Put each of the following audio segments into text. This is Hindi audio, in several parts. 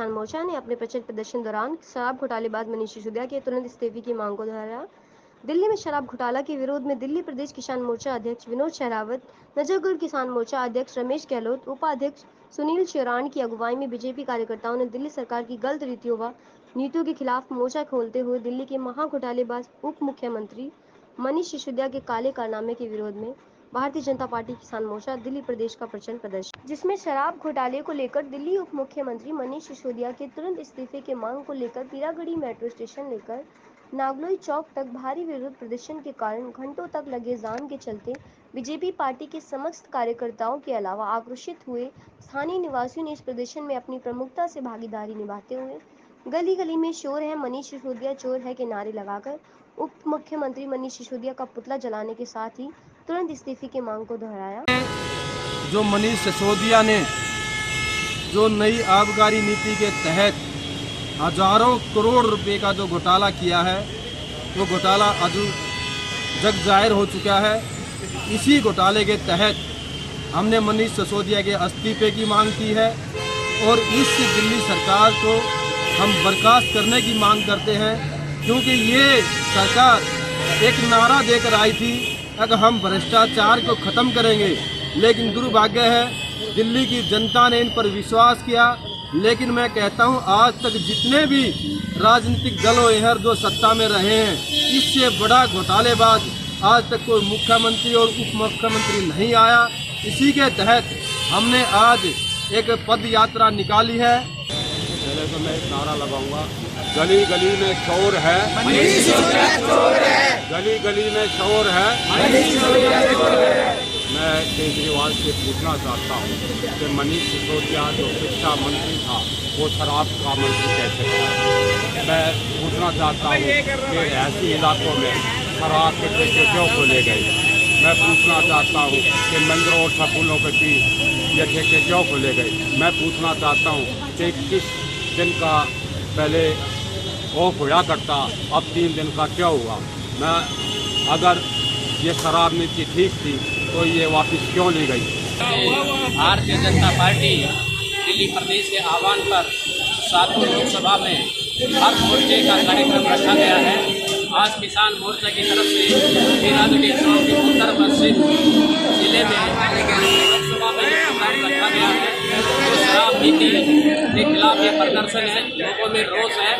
किसान मोर्चा ने अपने प्रचंड प्रदर्शन दौरान शराब घोटालेबाज मनीष सिसोदिया के तुरंत इस्तीफे की मांग को दोहराया। दिल्ली में शराब घोटाला के विरोध में दिल्ली प्रदेश किसान मोर्चा अध्यक्ष विनोद शेरावत, नजरगढ़ किसान मोर्चा अध्यक्ष रमेश गहलोत, उपाध्यक्ष सुनील शेरान की अगुवाई में बीजेपी कार्यकर्ताओं ने दिल्ली सरकार की गलत रीतियों व नीतियों के खिलाफ मोर्चा खोलते हुए दिल्ली के महाघोटालेबाज उप मुख्यमंत्री मनीष सिसोदिया के काले कारनामे के विरोध में भारतीय जनता पार्टी किसान मोर्चा दिल्ली प्रदेश का प्रचंड प्रदर्शन, जिसमें शराब घोटाले को लेकर दिल्ली उप मुख्यमंत्री मनीष सिसोदिया के तुरंत इस्तीफे की मांग को लेकर पीरागढ़ी मेट्रो स्टेशन लेकर नागलोई चौक तक भारी विरोध प्रदर्शन के कारण घंटों तक लगे जाम के चलते बीजेपी पार्टी के समस्त कार्यकर्ताओं के अलावा आक्रोशित हुए स्थानीय निवासियों ने इस प्रदर्शन में अपनी प्रमुखता से भागीदारी निभाते हुए गली गली में शोर है मनीष सिसोदिया चोर है के नारे लगाकर उप मुख्यमंत्री मनीष सिसोदिया का पुतला जलाने के साथ ही तुरंत इस्तीफे की मांग को दोहराया। जो मनीष सिसोदिया ने जो नई आबकारी नीति के तहत हजारों करोड़ रुपए का जो घोटाला किया है, वो घोटाला आज जग जाहिर हो चुका है। इसी घोटाले के तहत हमने मनीष सिसोदिया के इस्तीफे की मांग की है और इस दिल्ली सरकार को हम बर्खास्त करने की मांग करते हैं, क्योंकि ये सरकार एक नारा देकर आई थी कि हम भ्रष्टाचार को ख़त्म करेंगे, लेकिन दुर्भाग्य है दिल्ली की जनता ने इन पर विश्वास किया। लेकिन मैं कहता हूं, आज तक जितने भी राजनीतिक दल और जो सत्ता में रहे हैं, इससे बड़ा घोटालेबाज आज तक कोई मुख्यमंत्री और उप मुख्यमंत्री नहीं आया। इसी के तहत हमने आज एक पद यात्रा निकाली है। पहले तो मैं एक नारा लगाऊंगा, गली गली में चोर है, गली गली में चोर है। मैं केजरीवाल से पूछना चाहता हूँ कि मनीष सिसोदिया जो शिक्षा मंत्री था, वो शराब का मंत्री कैसे था। मैं पूछना चाहता हूँ कि ऐसे इलाकों में शराब के ठेके क्यों खोले गए। मैं पूछना चाहता हूँ कि मंदिरों और स्कूलों के बीच ये ठेके क्यों खोले गए। मैं पूछना चाहता हूँ कि किस दिन का पहले ऑफ होया करता, अब 3 दिन का क्या हुआ। मैं अगर ये शराब नीति ठीक थी तो ये वापस क्यों ली गई। भारतीय जनता पार्टी दिल्ली प्रदेश के आह्वान पर सातों लोकसभा में हर मोर्चे का कार्यक्रम रखा गया है। आज किसान मोर्चा की तरफ से पीरागढ़ी चौक के उत्तर पश्चिम जिले में लोकसभा में कार्यक्रम रखा गया है। जो शराब नीति के खिलाफ ये प्रदर्शन है, लोगों में रोष है।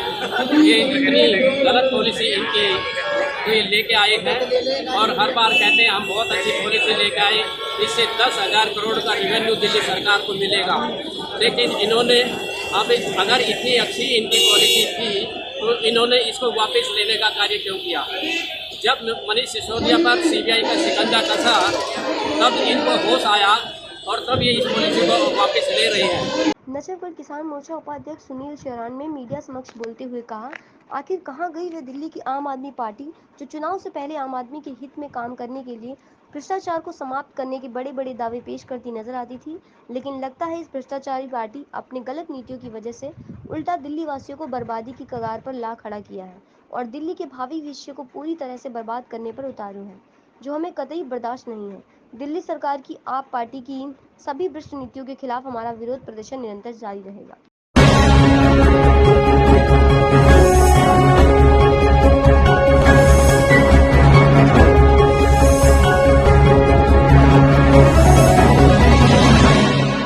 ये इतनी गलत पॉलिसी इनकी तो ये लेके आए हैं और हर बार कहते हैं हम बहुत अच्छी पॉलिसी लेके आए, इससे 10,000 करोड़ का रिवेन्यू दिल्ली सरकार को मिलेगा। लेकिन इन्होंने अब अगर इतनी अच्छी इनकी पॉलिसी थी तो इन्होंने इसको वापस लेने का कार्य क्यों किया। जब मनीष सिसोदिया पर सीबीआई का शिकंजा कसा तब इनको होश आया और तब ये इस पॉलिसी को वापस ले रही है। नजरगढ़ किसान मोर्चा उपाध्यक्ष सुनील शेरान ने मीडिया समक्ष बोलते हुए कहा, आखिर कहां गई वह दिल्ली की आम आदमी पार्टी जो चुनाव से पहले आम आदमी के हित में काम करने के लिए भ्रष्टाचार को समाप्त करने के बड़े बड़े दावे पेश करती नजर आती थी। लेकिन लगता है इस भ्रष्टाचारी पार्टी अपनी गलत नीतियों की वजह से उल्टा दिल्ली वासियों को बर्बादी की कगार पर ला खड़ा किया है और दिल्ली के भावी भविष्य को पूरी तरह से बर्बाद करने पर उतारू है, जो हमें कतई बर्दाश्त नहीं है। दिल्ली सरकार की आप पार्टी की इन सभी भ्रष्ट नीतियों के खिलाफ हमारा विरोध प्रदर्शन निरंतर जारी रहेगा।